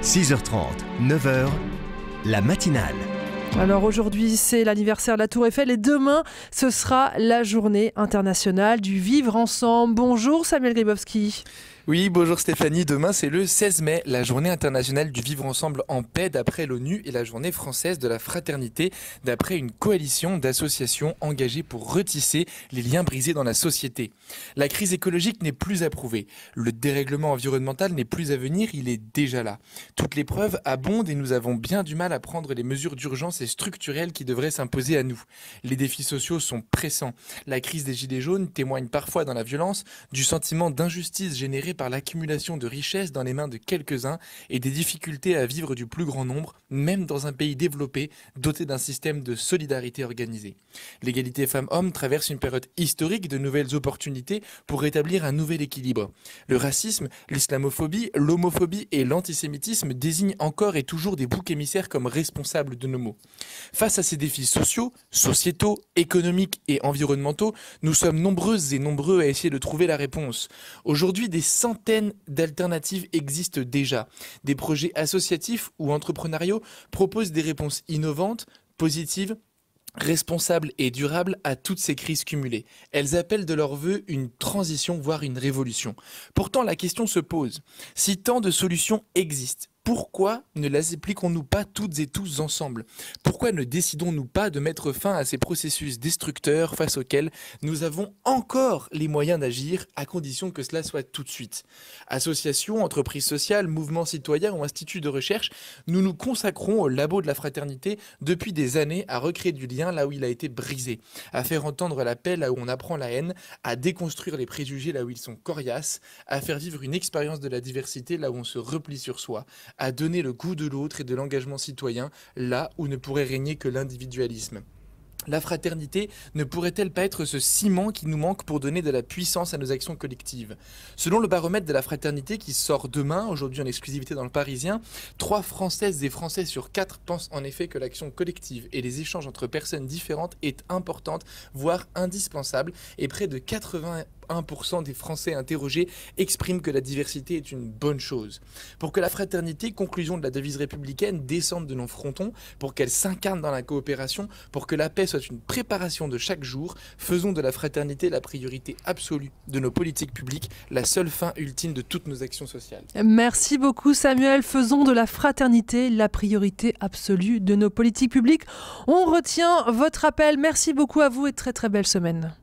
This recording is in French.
6h30, 9h, la matinale. Alors aujourd'hui, c'est l'anniversaire de la Tour Eiffel et demain, ce sera la journée internationale du vivre ensemble. Bonjour Samuel Grybowski. Oui, bonjour Stéphanie. Demain, c'est le 16 mai, la journée internationale du vivre ensemble en paix d'après l'ONU et la journée française de la fraternité d'après une coalition d'associations engagées pour retisser les liens brisés dans la société. La crise écologique n'est plus approuvée. Le dérèglement environnemental n'est plus à venir, il est déjà là. Toutes les preuves abondent et nous avons bien du mal à prendre les mesures d'urgence et structurelles qui devraient s'imposer à nous. Les défis sociaux sont pressants. La crise des gilets jaunes témoigne parfois dans la violence du sentiment d'injustice généré par l'accumulation de richesses dans les mains de quelques-uns et des difficultés à vivre du plus grand nombre, même dans un pays développé, doté d'un système de solidarité organisé. L'égalité femmes-hommes traverse une période historique de nouvelles opportunités pour rétablir un nouvel équilibre. Le racisme, l'islamophobie, l'homophobie et l'antisémitisme désignent encore et toujours des boucs émissaires comme responsables de nos maux. Face à ces défis sociaux, sociétaux, économiques et environnementaux, nous sommes nombreuses et nombreux à essayer de trouver la réponse. Aujourd'hui, des centaines d'alternatives existent déjà. Des projets associatifs ou entrepreneuriaux proposent des réponses innovantes, positives, responsables et durables à toutes ces crises cumulées. Elles appellent de leur vœu une transition, voire une révolution. Pourtant, la question se pose. Si tant de solutions existent, pourquoi ne les appliquons-nous pas toutes et tous ensemble? Pourquoi ne décidons-nous pas de mettre fin à ces processus destructeurs face auxquels nous avons encore les moyens d'agir, à condition que cela soit tout de suite? Associations, entreprises sociales, mouvements citoyens ou instituts de recherche, nous nous consacrons au labo de la fraternité depuis des années à recréer du lien là où il a été brisé, à faire entendre la paix là où on apprend la haine, à déconstruire les préjugés là où ils sont coriaces, à faire vivre une expérience de la diversité là où on se replie sur soi, à donner le goût de l'autre et de l'engagement citoyen là où ne pourrait régner que l'individualisme. La fraternité ne pourrait-elle pas être ce ciment qui nous manque pour donner de la puissance à nos actions collectives? Selon le baromètre de la fraternité qui sort demain, aujourd'hui en exclusivité dans le Parisien, 3 Françaises et Français sur 4 pensent en effet que l'action collective et les échanges entre personnes différentes est importante, voire indispensable, et près de 81% des Français interrogés expriment que la diversité est une bonne chose. Pour que la fraternité, conclusion de la devise républicaine, descende de nos frontons, pour qu'elle s'incarne dans la coopération, pour que la paix soit une préparation de chaque jour, faisons de la fraternité la priorité absolue de nos politiques publiques, la seule fin ultime de toutes nos actions sociales. Merci beaucoup Samuel. Faisons de la fraternité la priorité absolue de nos politiques publiques. On retient votre appel. Merci beaucoup à vous et très très belle semaine.